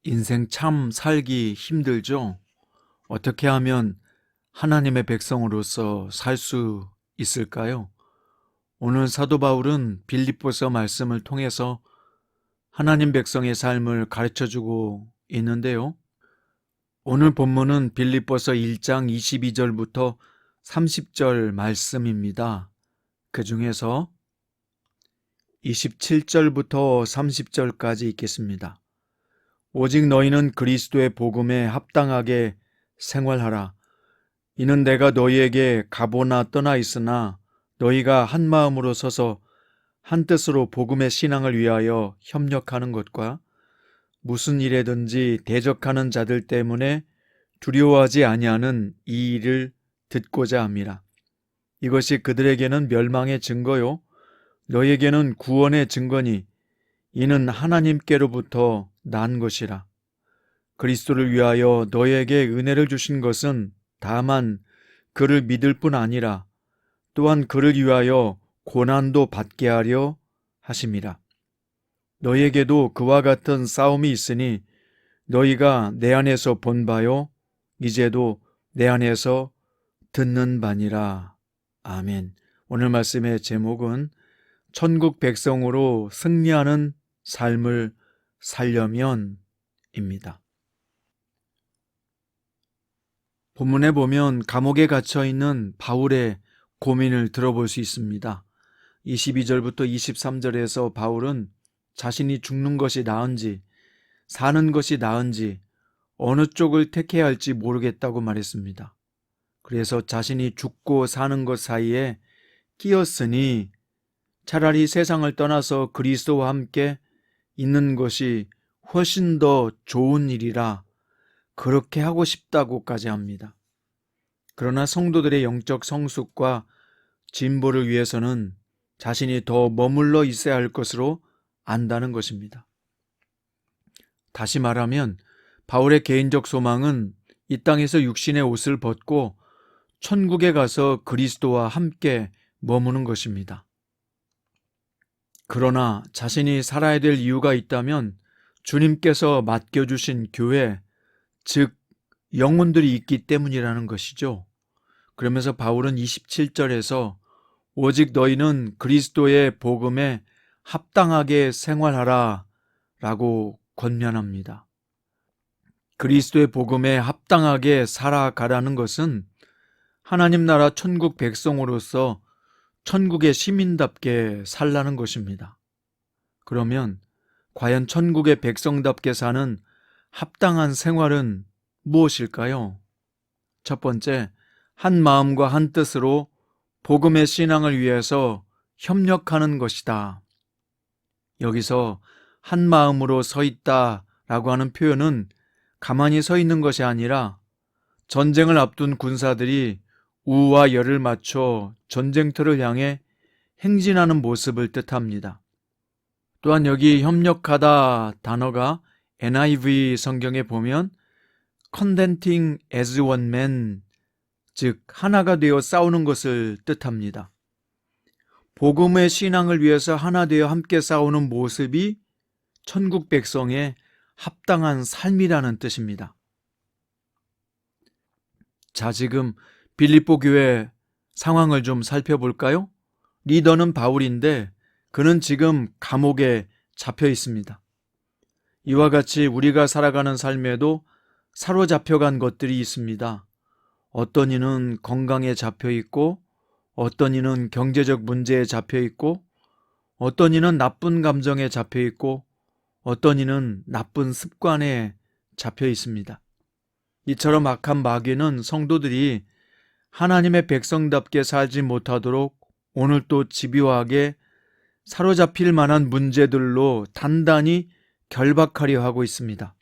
인생 참 살기 힘들죠? 어떻게 하면 하나님의 백성으로서 살 수 있을까요? 오늘 사도 바울은 빌립보서 말씀을 통해서 하나님 백성의 삶을 가르쳐주고 있는데요. 오늘 본문은 빌립보서 1장 22절부터 30절 말씀입니다. 그 중에서 27절부터 30절까지 읽겠습니다. 오직 너희는 그리스도의 복음에 합당하게 생활하라. 이는 내가 너희에게 가보나 떠나 있으나 너희가 한 마음으로 서서 한 뜻으로 복음의 신앙을 위하여 협력하는 것과 무슨 일에든지 대적하는 자들 때문에 두려워하지 아니하는 이 일을 듣고자 함이라. 이것이 그들에게는 멸망의 증거요 너희에게는 구원의 증거니 이는 하나님께로부터 난 것이라. 그리스도를 위하여 너희에게 은혜를 주신 것은 다만 그를 믿을 뿐 아니라 또한 그를 위하여 고난도 받게 하려 하심이라. 너희에게도 그와 같은 싸움이 있으니 너희가 내 안에서 본 바요 이제도 내 안에서 듣는 바니라. 아멘. 오늘 말씀의 제목은 천국 백성으로 승리하는 삶을 살려면입니다. 본문에 보면 감옥에 갇혀 있는 바울의 고민을 들어볼 수 있습니다. 22절부터 23절에서 바울은 자신이 죽는 것이 나은지 사는 것이 나은지 어느 쪽을 택해야 할지 모르겠다고 말했습니다. 그래서 자신이 죽고 사는 것 사이에 끼었으니 차라리 세상을 떠나서 그리스도와 함께 있는 것이 훨씬 더 좋은 일이라 그렇게 하고 싶다고까지 합니다. 그러나 성도들의 영적 성숙과 진보를 위해서는 자신이 더 머물러 있어야 할 것으로 안다는 것입니다. 다시 말하면 바울의 개인적 소망은 이 땅에서 육신의 옷을 벗고 천국에 가서 그리스도와 함께 머무는 것입니다. 그러나 자신이 살아야 될 이유가 있다면 주님께서 맡겨주신 교회, 즉 영혼들이 있기 때문이라는 것이죠. 그러면서 바울은 27절에서 오직 너희는 그리스도의 복음에 합당하게 생활하라 라고 권면합니다. 그리스도의 복음에 합당하게 살아가라는 것은 하나님 나라 천국 백성으로서 천국의 시민답게 살라는 것입니다. 그러면 과연 천국의 백성답게 사는 합당한 생활은 무엇일까요? 첫 번째, 한 마음과 한 뜻으로 복음의 신앙을 위해서 협력하는 것이다. 여기서 한 마음으로 서 있다라고 하는 표현은 가만히 서 있는 것이 아니라 전쟁을 앞둔 군사들이 우와 열을 맞춰 전쟁터를 향해 행진하는 모습을 뜻합니다. 또한 여기 협력하다 단어가 NIV 성경에 보면 contending as one man, 즉 하나가 되어 싸우는 것을 뜻합니다. 복음의 신앙을 위해서 하나 되어 함께 싸우는 모습이 천국 백성의 합당한 삶이라는 뜻입니다. 자, 지금 빌립보 교회 상황을 좀 살펴볼까요? 리더는 바울인데 그는 지금 감옥에 잡혀 있습니다. 이와 같이 우리가 살아가는 삶에도 사로잡혀간 것들이 있습니다. 어떤 이는 건강에 잡혀 있고, 어떤 이는 경제적 문제에 잡혀 있고, 어떤 이는 나쁜 감정에 잡혀 있고, 어떤 이는 나쁜 습관에 잡혀 있습니다. 이처럼 악한 마귀는 성도들이 하나님의 백성답게 살지 못하도록 오늘 또 집요하게 사로잡힐 만한 문제들로 단단히 결박하려 하고 있습니다.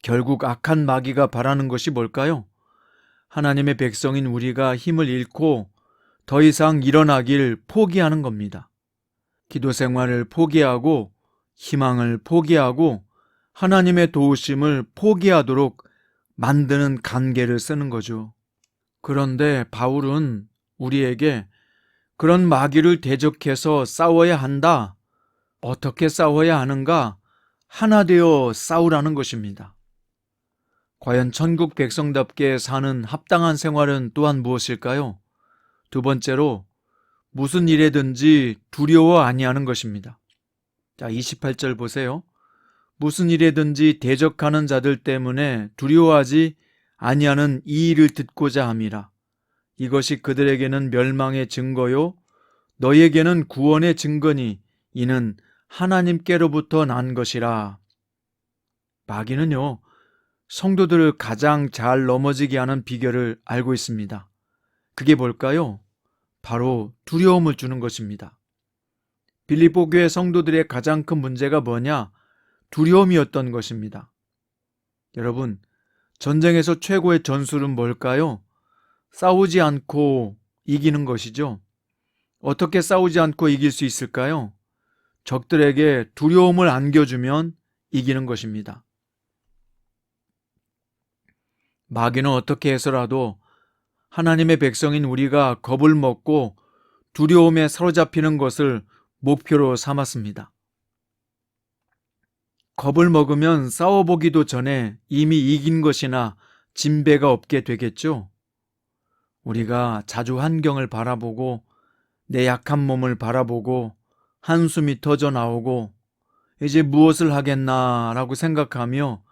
결국 악한 마귀가 바라는 것이 뭘까요? 하나님의 백성인 우리가 힘을 잃고 더 이상 일어나길 포기하는 겁니다. 기도 생활을 포기하고 희망을 포기하고 하나님의 도우심을 포기하도록 만드는 관계를 쓰는 거죠. 그런데 바울은 우리에게 그런 마귀를 대적해서 싸워야 한다. 어떻게 싸워야 하는가? 하나 되어 싸우라는 것입니다. 과연 천국 백성답게 사는 합당한 생활은 또한 무엇일까요? 두 번째로 무슨 일에든지 두려워 아니하는 것입니다. 자, 28절 보세요. 무슨 일에든지 대적하는 자들 때문에 두려워하지 아니하는 이 일을 듣고자 함이라. 이것이 그들에게는 멸망의 증거요 너희에게는 구원의 증거니 이는 하나님께로부터 난 것이라. 마귀는요, 성도들을 가장 잘 넘어지게 하는 비결을 알고 있습니다. 그게 뭘까요? 바로 두려움을 주는 것입니다. 빌립보 교회 성도들의 가장 큰 문제가 뭐냐? 두려움이었던 것입니다. 여러분, 전쟁에서 최고의 전술은 뭘까요? 싸우지 않고 이기는 것이죠. 어떻게 싸우지 않고 이길 수 있을까요? 적들에게 두려움을 안겨주면 이기는 것입니다. 마귀는 어떻게 해서라도 하나님의 백성인 우리가 겁을 먹고 두려움에 사로잡히는 것을 목표로 삼았습니다. 겁을 먹으면 싸워보기도 전에 이미 이긴 것이나 진배가 없게 되겠죠. 우리가 자주 환경을 바라보고 내 약한 몸을 바라보고 한숨이 터져 나오고 이제 무엇을 하겠나라고 생각하며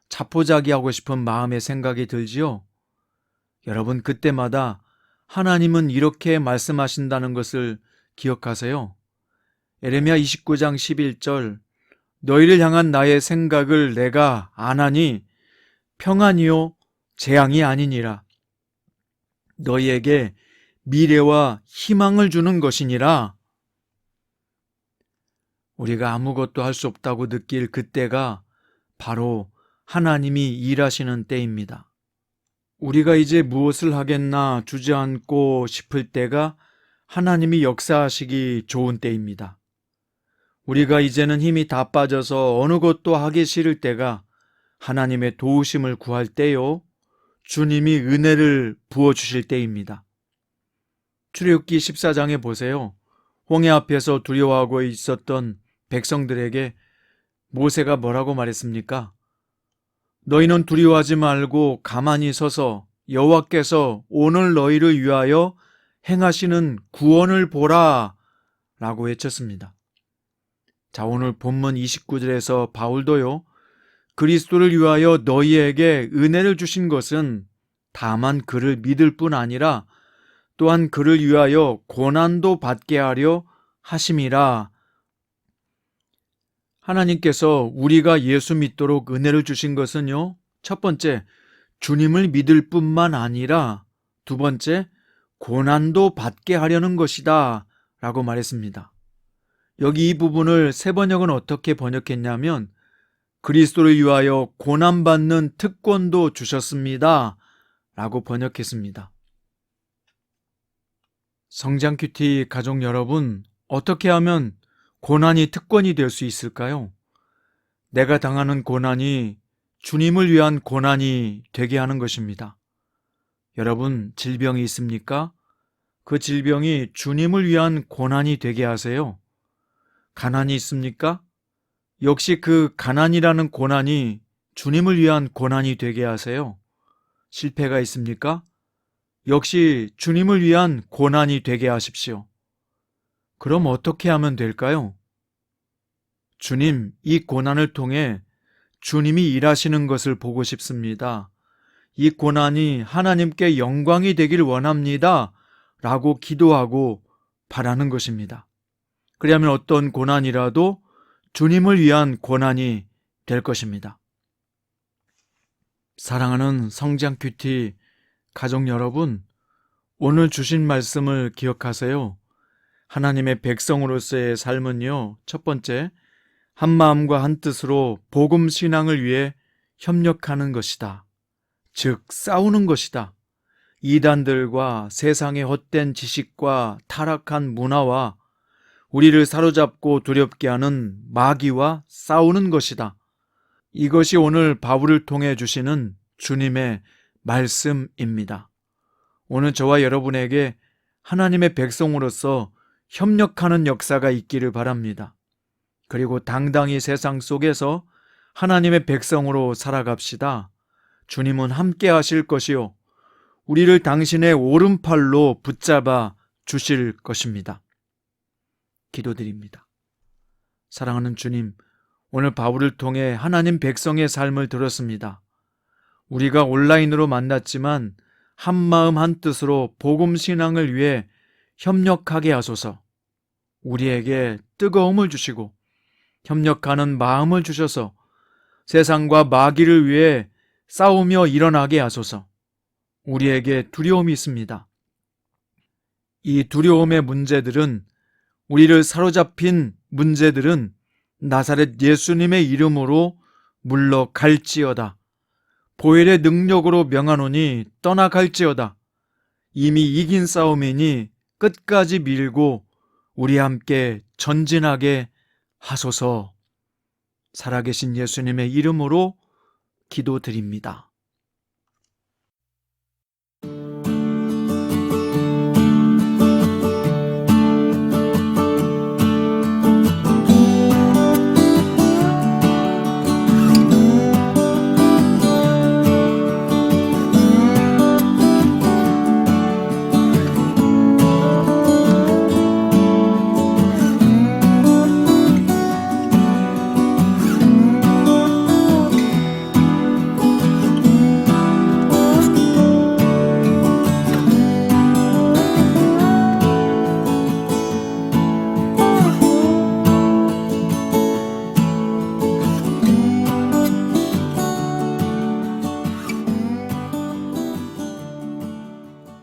자포자기하고 싶은 마음의 생각이 들지요. 여러분, 그때마다 하나님은 이렇게 말씀하신다는 것을 기억하세요. 에레미야 29장 11절 너희를 향한 나의 생각을 내가 아나니 평안이요 재앙이 아니니라. 너희에게 미래와 희망을 주는 것이니라. 우리가 아무것도 할 수 없다고 느낄 그때가 바로 하나님이 일하시는 때입니다. 우리가 이제 무엇을 하겠나 주저앉고 싶을 때가 하나님이 역사하시기 좋은 때입니다. 우리가 이제는 힘이 다 빠져서 어느 것도 하기 싫을 때가 하나님의 도우심을 구할 때요, 주님이 은혜를 부어주실 때입니다. 출애굽기 14장에 보세요. 홍해 앞에서 두려워하고 있었던 백성들에게 모세가 뭐라고 말했습니까? 너희는 두려워하지 말고 가만히 서서 여호와께서 오늘 너희를 위하여 행하시는 구원을 보라 라고 외쳤습니다. 자, 오늘 본문 29절에서 바울도요, 그리스도를 위하여 너희에게 은혜를 주신 것은 다만 그를 믿을 뿐 아니라 또한 그를 위하여 고난도 받게 하려 하심이라. 하나님께서 우리가 예수 믿도록 은혜를 주신 것은요, 첫 번째, 주님을 믿을 뿐만 아니라 두 번째, 고난도 받게 하려는 것이다 라고 말했습니다. 여기 이 부분을 세번역은 어떻게 번역했냐면 그리스도를 위하여 고난받는 특권도 주셨습니다 라고 번역했습니다. 성장 큐티 가족 여러분, 어떻게 하면 고난이 특권이 될 수 있을까요? 내가 당하는 고난이 주님을 위한 고난이 되게 하는 것입니다. 여러분, 질병이 있습니까? 그 질병이 주님을 위한 고난이 되게 하세요. 가난이 있습니까? 역시 그 가난이라는 고난이 주님을 위한 고난이 되게 하세요. 실패가 있습니까? 역시 주님을 위한 고난이 되게 하십시오. 그럼 어떻게 하면 될까요? 주님, 이 고난을 통해 주님이 일하시는 것을 보고 싶습니다. 이 고난이 하나님께 영광이 되길 원합니다 라고 기도하고 바라는 것입니다. 그러면 어떤 고난이라도 주님을 위한 고난이 될 것입니다. 사랑하는 성장 큐티 가족 여러분, 오늘 주신 말씀을 기억하세요. 하나님의 백성으로서의 삶은요, 첫 번째, 한 마음과 한 뜻으로 복음 신앙을 위해 협력하는 것이다. 즉, 싸우는 것이다. 이단들과 세상의 헛된 지식과 타락한 문화와 우리를 사로잡고 두렵게 하는 마귀와 싸우는 것이다. 이것이 오늘 바울을 통해 주시는 주님의 말씀입니다. 오늘 저와 여러분에게 하나님의 백성으로서 협력하는 역사가 있기를 바랍니다. 그리고 당당히 세상 속에서 하나님의 백성으로 살아갑시다. 주님은 함께 하실 것이요, 우리를 당신의 오른팔로 붙잡아 주실 것입니다. 기도드립니다. 사랑하는 주님, 오늘 바울을 통해 하나님 백성의 삶을 들었습니다. 우리가 온라인으로 만났지만 한마음 한뜻으로 복음 신앙을 위해 협력하게 하소서. 우리에게 뜨거움을 주시고 협력하는 마음을 주셔서 세상과 마귀를 위해 싸우며 일어나게 하소서. 우리에게 두려움이 있습니다. 이 두려움의 문제들은, 우리를 사로잡힌 문제들은 나사렛 예수님의 이름으로 물러갈지어다. 보혈의 능력으로 명하노니 떠나갈지어다. 이미 이긴 싸움이니 끝까지 밀고 우리 함께 전진하게 하소서. 살아계신 예수님의 이름으로 기도드립니다.